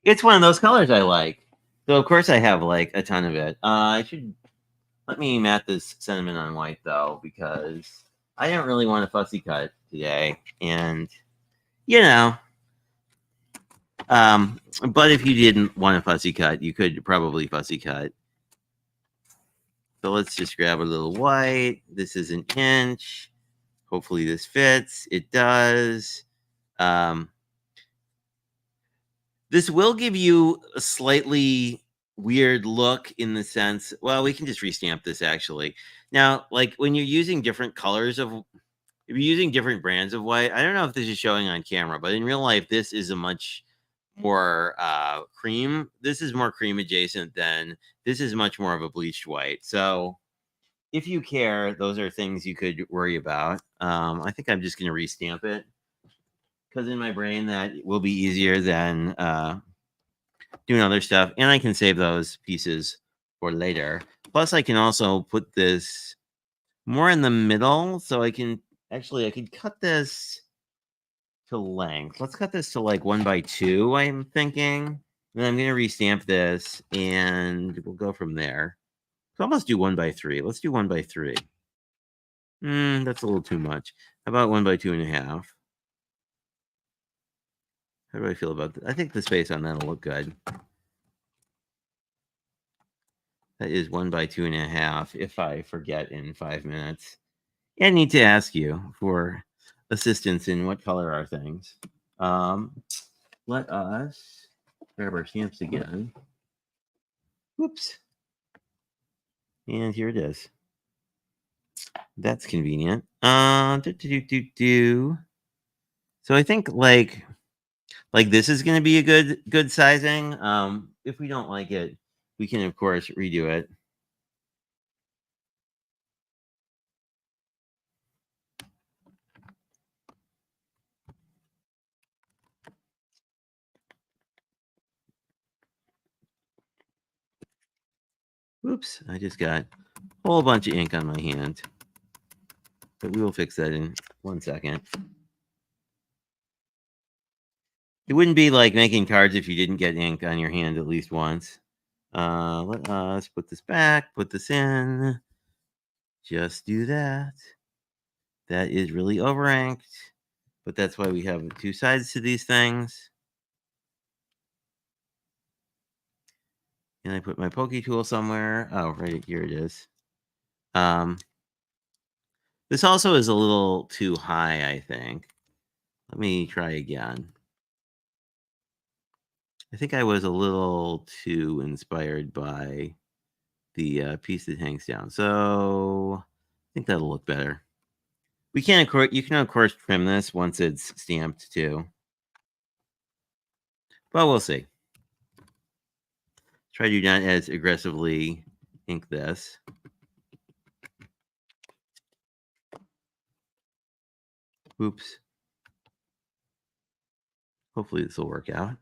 it's one of those colors I like. So of course I have like a ton of it. I should let me mat this sentiment on white though, because I don't really want a fussy cut today, and you know. But if you didn't want a fussy cut, you could probably fussy cut. So let's just grab a little white. This is an inch. Hopefully this fits. It does. This will give you a slightly weird look in the sense, well, we can just restamp this actually. Now, like when you're using different colors of, if you're using different brands of white, I don't know if this is showing on camera, but in real life, this is a much more cream. This is more cream adjacent than, this is much more of a bleached white. So if you care, those are things you could worry about. I think I'm just going to restamp it because in my brain that will be easier than doing other stuff, and I can save those pieces for later. Plus, I can also put this more in the middle, so I could cut this to length. Let's cut this to like 1x2. I'm thinking. Then I'm going to restamp this, and we'll go from there. So almost do 1x3. Let's do 1x3. That's a little too much. How about 1x2.5? How do I feel about that? I think the space on that will look good. That is 1x2.5. If I forget in 5 minutes, I need to ask you for assistance in what color are things. Let us grab our stamps again. Whoops. And here it is. That's convenient. So I think like this is going to be a good sizing. If we don't like it, we can of course redo it. Oops, I just got a whole bunch of ink on my hand. But we will fix that in 1 second. It wouldn't be like making cards if you didn't get ink on your hand at least once. Let us put this back, put this in. Just do that. That is really over inked, but that's why we have 2 sides to these things. And I put my pokey tool somewhere. Oh, right here it is. This also is a little too high, I think. Let me try again. I think I was a little too inspired by the piece that hangs down. So I think that'll look better. You can of course trim this once it's stamped too. But we'll see. Try to not as aggressively ink this. Oops. Hopefully this will work out.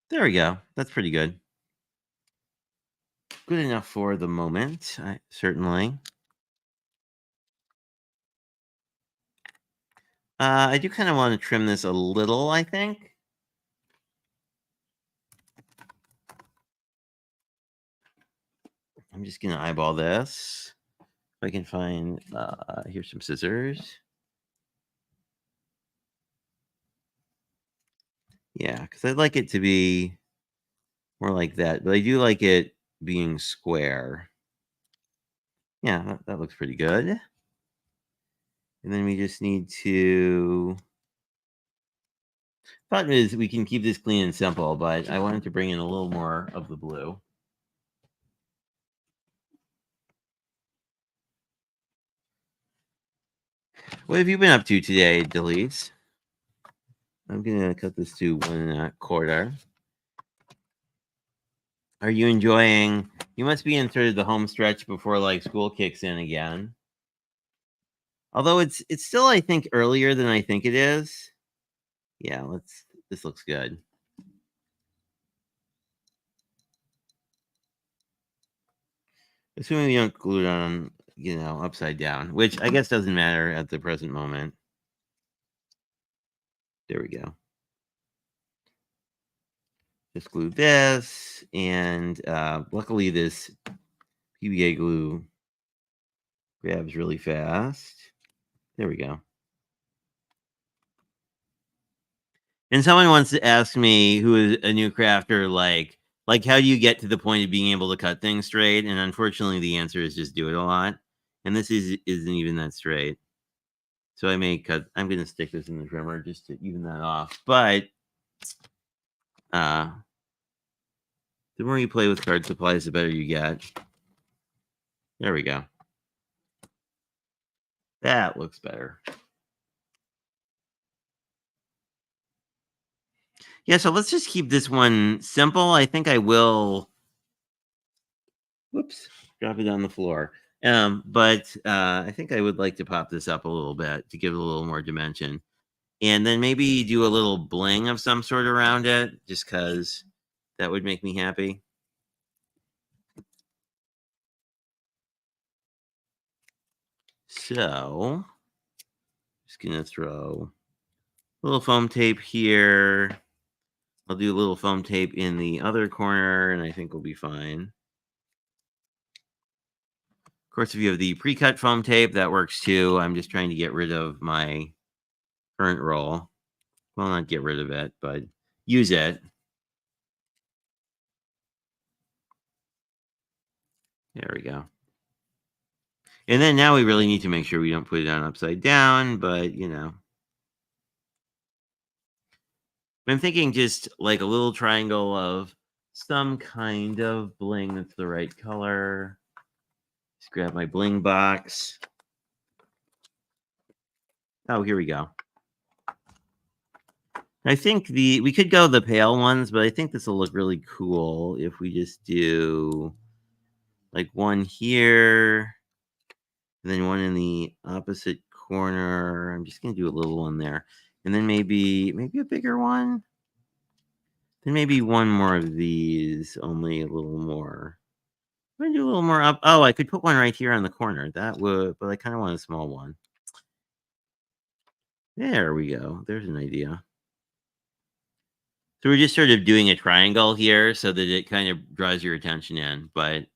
There we go. That's pretty good. Good enough for the moment, certainly. I do kind of want to trim this a little, I think. I'm just going to eyeball this. If I can find, here's some scissors. Yeah, because I'd like it to be more like that, but I do like it being square. Yeah, that looks pretty good. And then we just need to... Thought is we can keep this clean and simple, but I wanted to bring in a little more of the blue. What have you been up to today, Deletes? I'm gonna cut this to 1.25. Are you enjoying? You must be in sort of the home stretch before like school kicks in again. Although it's still, I think, earlier than I think it is. Yeah, this looks good. Assuming we don't glue it on, upside down, which I guess doesn't matter at the present moment. There we go. Just glue this, and luckily this PVA glue grabs really fast. There we go. And someone wants to ask me, who is a new crafter, like how do you get to the point of being able to cut things straight? And unfortunately, the answer is just do it a lot. And this isn't even that straight. So I may cut. I'm going to stick this in the trimmer just to even that off. But the more you play with card supplies, the better you get. There we go. That looks better. Yeah, so let's just keep this one simple. I think I will. Whoops, drop it on the floor. But I think I would like to pop this up a little bit to give it a little more dimension. And then maybe do a little bling of some sort around it, just because that would make me happy. So, just going to throw a little foam tape here. I'll do a little foam tape in the other corner, and I think we'll be fine. Of course, if you have the pre-cut foam tape, that works too. I'm just trying to get rid of my current roll. Well, not get rid of it, but use it. There we go. And then now we really need to make sure we don't put it on upside down, but, you know. I'm thinking just like a little triangle of some kind of bling that's the right color. Just grab my bling box. Oh, here we go. I think we could go the pale ones, but I think this will look really cool if we just do like one here, and then one in the opposite corner. I'm just gonna do a little one there, and then maybe a bigger one. Then maybe one more of these, only a little more. I'm gonna do a little more up. Oh, I could put one right here on the corner. That would, but I kind of want a small one. There we go. There's an idea. So we're just sort of doing a triangle here so that it kind of draws your attention in. But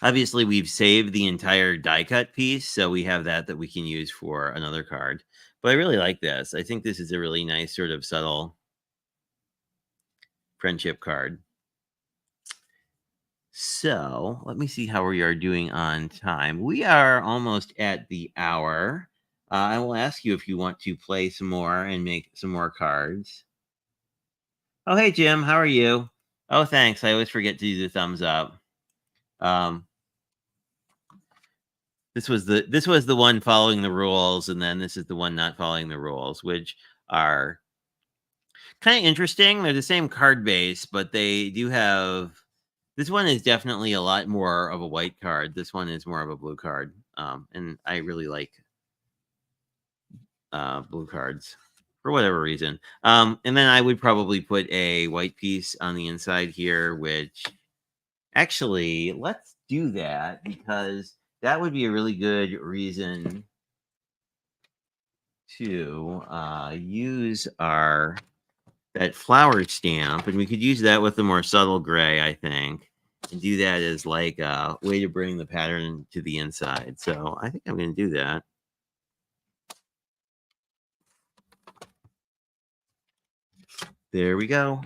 obviously we've saved the entire die cut piece, so we have that we can use for another card. But I really like this. I think this is a really nice sort of subtle friendship card. So let me see how we are doing on time. We are almost at the hour. I will ask you if you want to play some more and make some more cards. Oh, hey, Jim. How are you? Oh, thanks. I always forget to do the thumbs up. Um, this was the one following the rules, and then this is the one not following the rules, which are kind of interesting. They're the same card base, but they do have. This one is definitely a lot more of a white card. This one is more of a blue card, and I really like blue cards for whatever reason. And then I would probably put a white piece on the inside here, which actually let's do that because that would be a really good reason to use that flower stamp, and we could use that with the more subtle gray, I think, and do that as like a way to bring the pattern to the inside. So I think I'm going to do that. There we go.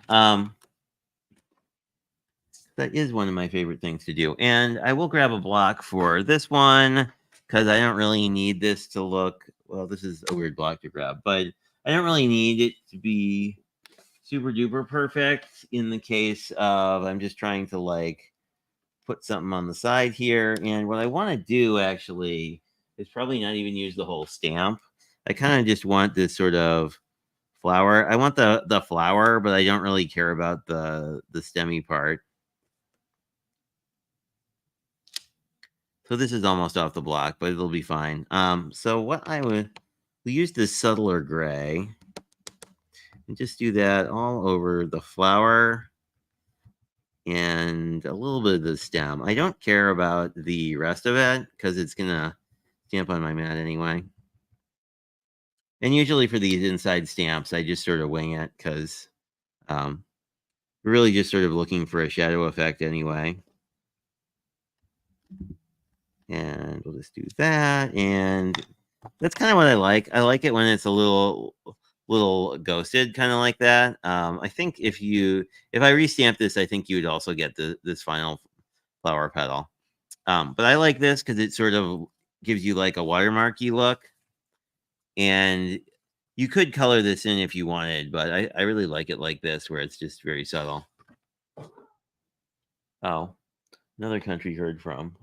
That is one of my favorite things to do. And I will grab a block for this one because I don't really need this to look, well, this is a weird block to grab, but I don't really need it to be super duper perfect in the case of I'm just trying to like put something on the side here. And what I want to do actually is probably not even use the whole stamp. I kind of just want this sort of flower. I want the flower, but I don't really care about the stemmy part. So this is almost off the block, but it'll be fine. So what I would, we use this subtler gray and just do that all over the flower and a little bit of the stem. I don't care about the rest of it because it's gonna stamp on my mat anyway. And usually for these inside stamps, I just sort of wing it because we're really just sort of looking for a shadow effect anyway. And we'll just do that. And that's kind of what I like. I like it when it's a little ghosted, kind of like that. I think if I restamp this, I think you would also get this final flower petal. But I like this because it sort of gives you like a watermarky look. And you could color this in if you wanted, but I really like it like this, where it's just very subtle. Oh, another country heard from.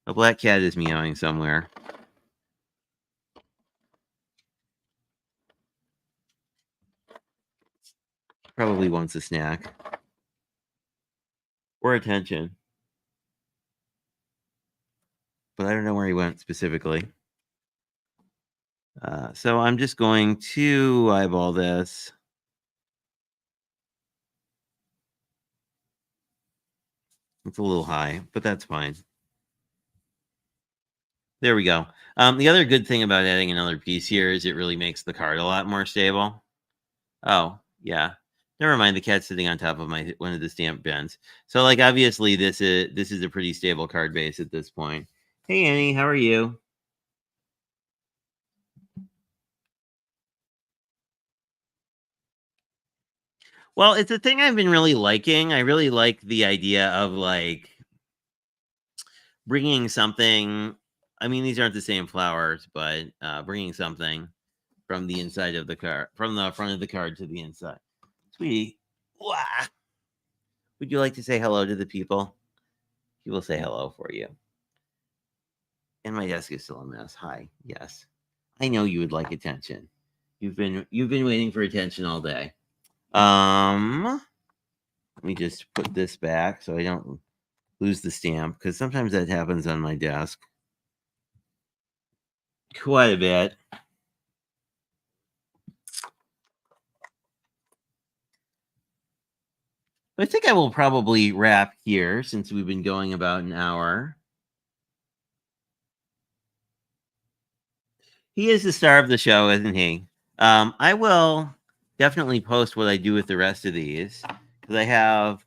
A black cat is meowing somewhere. Probably wants a snack. Or attention. But I don't know where he went specifically. So I'm just going to eyeball this. It's a little high, but that's fine. There we go. The other good thing about adding another piece here is it really makes the card a lot more stable. Oh, yeah. Never mind, the cat's sitting on top of one of the stamp bins. So, like, obviously, this is a pretty stable card base at this point. Hey, Annie, how are you? Well, it's a thing I've been really liking. I really like the idea of like bringing something. I mean, these aren't the same flowers, but bringing something from the inside of the card, from the front of the card to the inside. Sweetie, wah, would you like to say hello to the people? He will say hello for you. And my desk is still a mess. Hi. Yes. I know you would like attention. You've been waiting for attention all day. Let me just put this back so I don't lose the stamp, because sometimes that happens on my desk. Quite a bit. I think I will probably wrap here since we've been going about an hour. He is the star of the show, isn't he? I will definitely post what I do with the rest of these, because I have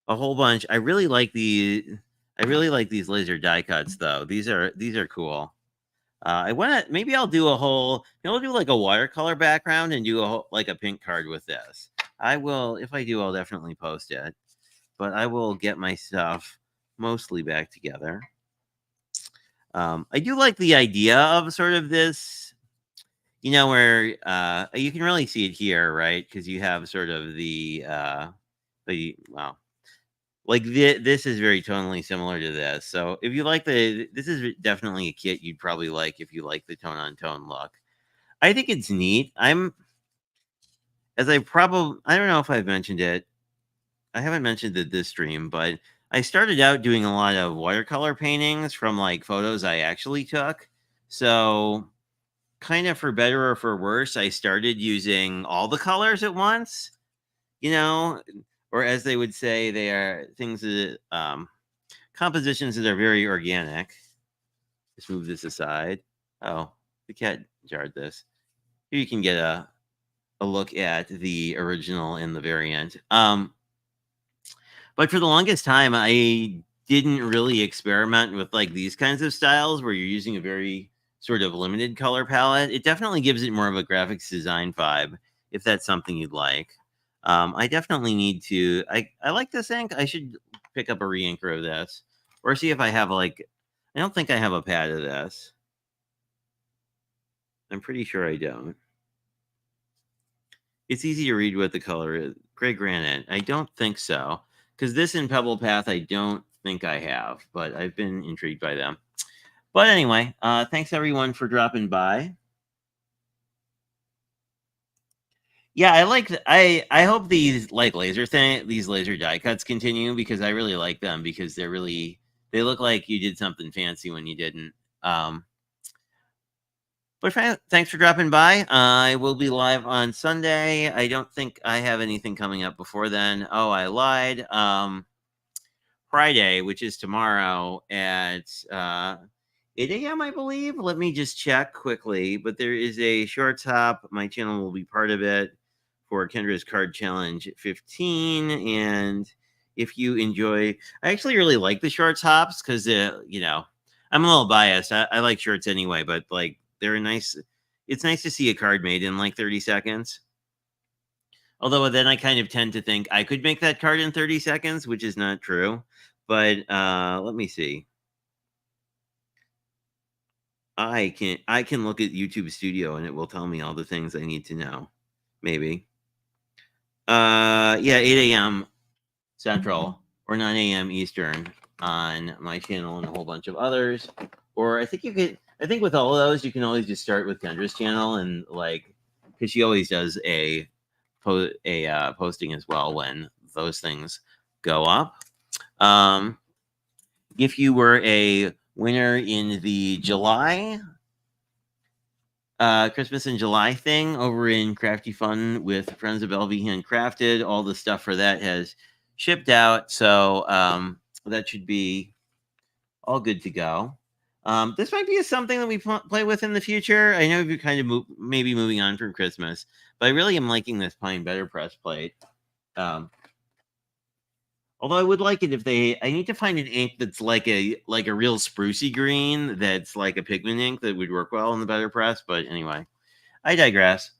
a whole bunch. I really like these laser die cuts, though. These are cool. I want to, maybe I'll do a whole, I'll do like a watercolor background and do a whole, like a pink card with this. I will, if I do, I'll definitely post it. But I will get my stuff mostly back together. I do like the idea of sort of this, where you can really see it here, right? Because you have sort of well, like this is very tonally similar to this. So if you like this is definitely a kit you'd probably like if you like the tone on tone look. I think it's neat. I don't know if I've mentioned it. I haven't mentioned it this stream, but I started out doing a lot of watercolor paintings from like photos I actually took. So kind of for better or for worse, I started using all the colors at once, or as they would say, they are things that compositions that are very organic. Just move this aside. Oh, the cat jarred this. Here you can get a look at the original and the variant. But for the longest time, I didn't really experiment with like these kinds of styles where you're using a very sort of limited color palette. It definitely gives it more of a graphics design vibe if that's something you'd like. I definitely need to. I like this ink. I should pick up a re-inker of this or see if I have like. I don't think I have a pad of this. I'm pretty sure I don't. It's easy to read what the color is. Gray granite. I don't think so. Because this in Pebble Path, I don't think I have, but I've been intrigued by them. But anyway, thanks everyone for dropping by. Yeah, I hope these these laser die cuts continue because I really like them because they look like you did something fancy when you didn't. But thanks for dropping by. I will be live on Sunday. I don't think I have anything coming up before then. Oh, I lied. Friday, which is tomorrow at 8 a.m., I believe. Let me just check quickly. But there is a short top. My channel will be part of it for Kendra's Card Challenge 15. And if you enjoy, I actually really like the short tops because, I'm a little biased. I like shorts anyway, but like they're nice. It's nice to see a card made in like 30 seconds. Although then I kind of tend to think I could make that card in 30 seconds, which is not true. But let me see. I can look at YouTube Studio and it will tell me all the things I need to know. Maybe. Yeah, 8 a.m. Central or 9 a.m. Eastern on my channel and a whole bunch of others. Or I think with all of those, you can always just start with Kendra's channel and like, because she always does a posting as well when those things go up. If you were a winner in the July Christmas in July thing over in Crafty Fun with Friends of LV Handcrafted, all the stuff for that has shipped out, so that should be all good to go. This might be something that we play with in the future. I know you're kind of maybe moving on from Christmas, but I really am liking this Pine Better Press plate. Although I would like it if I need to find an ink that's like a real sprucey green that's like a pigment ink that would work well in the Better Press. But anyway, I digress.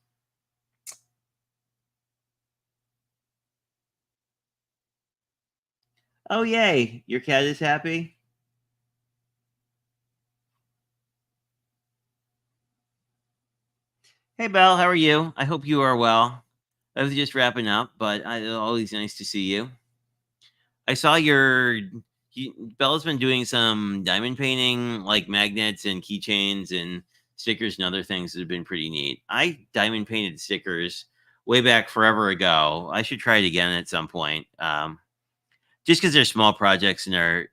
Oh yay! Your cat is happy. Hey, Belle, how are you? I hope you are well. I was just wrapping up, but always nice to see you. I saw Bella's been doing some diamond painting, like magnets and keychains and stickers and other things that have been pretty neat. I diamond painted stickers way back forever ago. I should try it again at some point. Just because they're small projects and are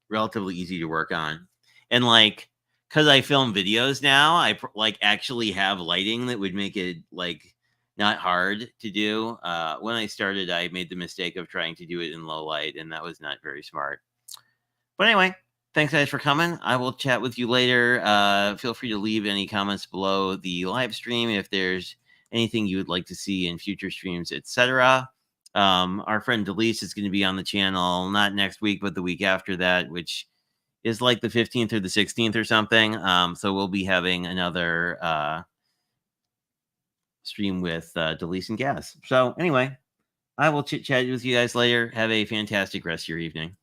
relatively easy to work on. And like, because I film videos now, like actually have lighting that would make it like not hard to do. When I started, I made the mistake of trying to do it in low light, and that was not very smart. But anyway, thanks guys for coming. I will chat with you later. Feel free to leave any comments below the live stream if there's anything you would like to see in future streams, etc. Our friend Delise is going to be on the channel not next week, but the week after that, which is like the 15th or the 16th or something. So we'll be having another stream with Delise and Gas. So anyway, I will chit chat with you guys later. Have a fantastic rest of your evening.